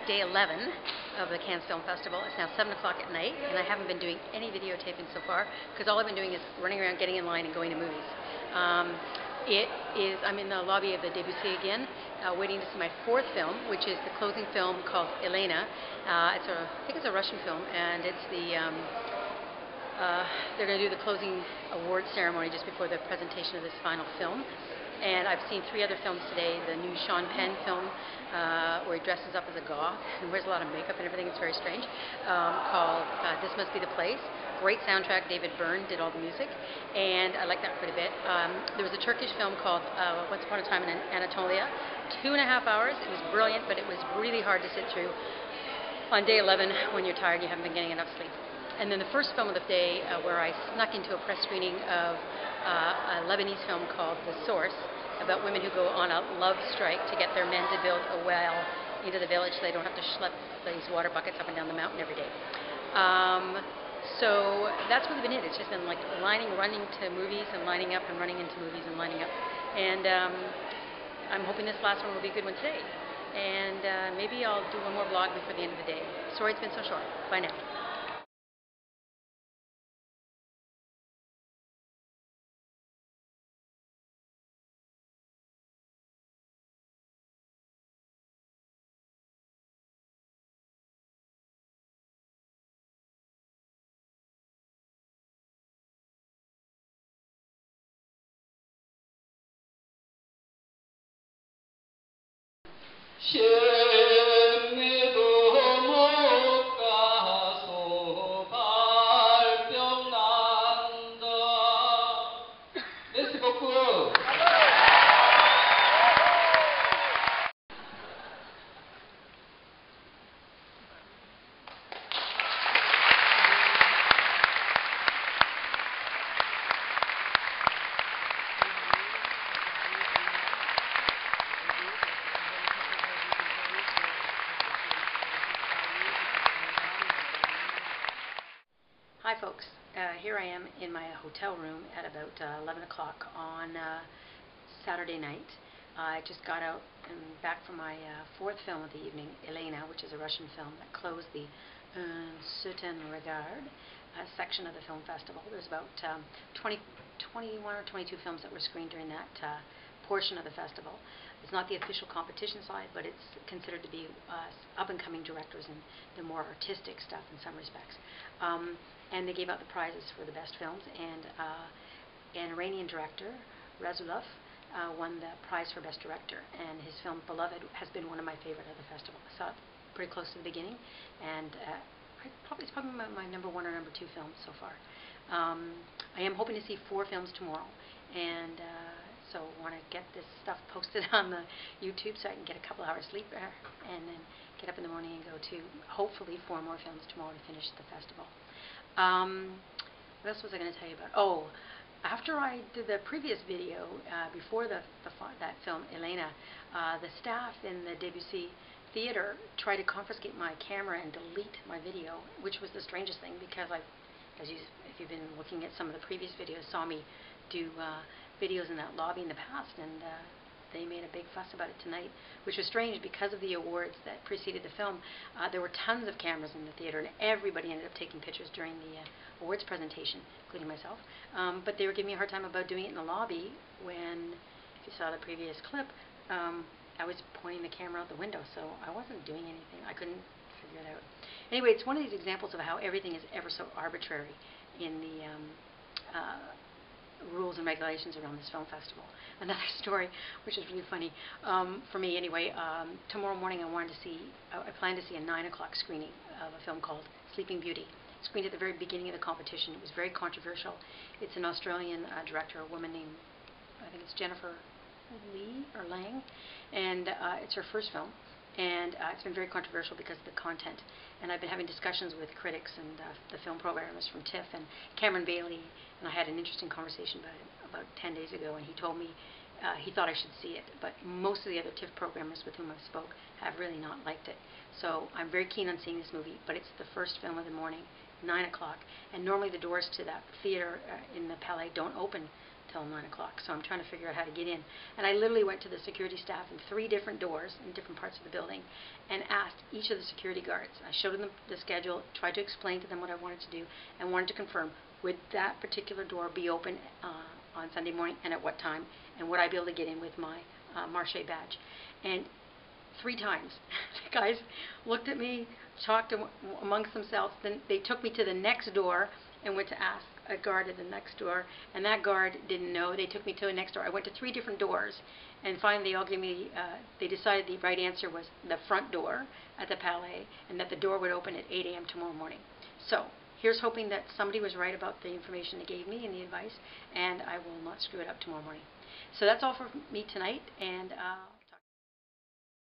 day 11 of the Cannes Film Festival. It's now 7 o'clock at night, and I haven't been doing any videotaping so far because all I've been doing is running around, getting in line, and going to movies. I'm in the lobby of the Debussy again, waiting to see my fourth film, which is the closing film called Elena. I think it's a Russian film, and it's they're going to do the closing awards ceremony just before the presentation of this final film. And I've seen 3 other films today. The new Sean Penn film, where he dresses up as a goth and wears a lot of makeup and everything. It's very strange. Called This Must Be the Place. Great soundtrack. David Byrne did all the music, and I like that quite a bit. There was a Turkish film called Once Upon a Time in Anatolia. 2.5 hours. It was brilliant, but it was really hard to sit through on day 11 when you're tired and you haven't been getting enough sleep. And then the first film of the day, where I snuck into a press screening of a Lebanese film called The Source, about women who go on a love strike to get their men to build a well into the village so they don't have to schlep these water buckets up and down the mountain every day. So that's really been it. It's just been like running to movies and lining up and running into movies and lining up. And I'm hoping this last one will be a good one today. And maybe I'll do one more vlog before the end of the day. Sorry it's been so short. Bye now. Hi folks, here I am in my hotel room at about 11 o'clock on Saturday night. I just got out and back from my fourth film of the evening, Elena, which is a Russian film that closed the Un Certain Regard section of the film festival. There's about 21 or 22 films that were screened during that portion of the festival. It's not the official competition side, but it's considered to be up-and-coming directors and the more artistic stuff in some respects. And they gave out the prizes for the best films, and an Iranian director, Razulov, won the prize for best director, and his film Beloved has been one of my favorite of the festival. I saw it pretty close to the beginning, and it's probably my number 1 or number 2 film so far. I am hoping to see 4 films tomorrow, and so I want to get this stuff posted on the YouTube so I can get a couple hours sleep there, and then get up in the morning and go to hopefully 4 more films tomorrow to finish the festival. What else was I going to tell you about? Oh, after I did the previous video, before that film, Elena, the staff in the Debussy Theatre tried to confiscate my camera and delete my video, which was the strangest thing because if you've been looking at some of the previous videos, saw me do videos in that lobby in the past, and they made a big fuss about it tonight, which was strange because of the awards that preceded the film. There were tons of cameras in the theater, and everybody ended up taking pictures during the awards presentation, including myself. But they were giving me a hard time about doing it in the lobby when, if you saw the previous clip, I was pointing the camera out the window, so I wasn't doing anything. I couldn't figure it out. Anyway, it's one of these examples of how everything is ever so arbitrary in the rules and regulations around this film festival. Another story, which is really funny for me anyway. Tomorrow morning I plan to see a 9 o'clock screening of a film called Sleeping Beauty. Screened at the very beginning of the competition. It was very controversial. It's an Australian director, a woman named, I think it's Jennifer Lee or Lang, and it's her first film. And it's been very controversial because of the content. And I've been having discussions with critics and the film programmers from TIFF, and Cameron Bailey, and I had an interesting conversation about it about 10 days ago, and he told me he thought I should see it, but most of the other TIFF programmers with whom I spoke have really not liked it. So I'm very keen on seeing this movie, but it's the first film of the morning, 9 o'clock, and normally the doors to that theater in the Palais don't open until 9 o'clock, so I'm trying to figure out how to get in. And I literally went to the security staff in 3 different doors in different parts of the building and asked each of the security guards. I showed them the schedule, tried to explain to them what I wanted to do, and wanted to confirm, would that particular door be open on Sunday morning and at what time, and would I be able to get in with my Marche badge. And 3 times the guys looked at me, talked amongst themselves, then they took me to the next door and went to ask a guard at the next door, and that guard didn't know. They took me to the next door. I went to 3 different doors, and finally they all gave me, they decided the right answer was the front door at the Palais, and that the door would open at 8 a.m. tomorrow morning. So here's hoping that somebody was right about the information they gave me and the advice, and I will not screw it up tomorrow morning. So that's all for me tonight, and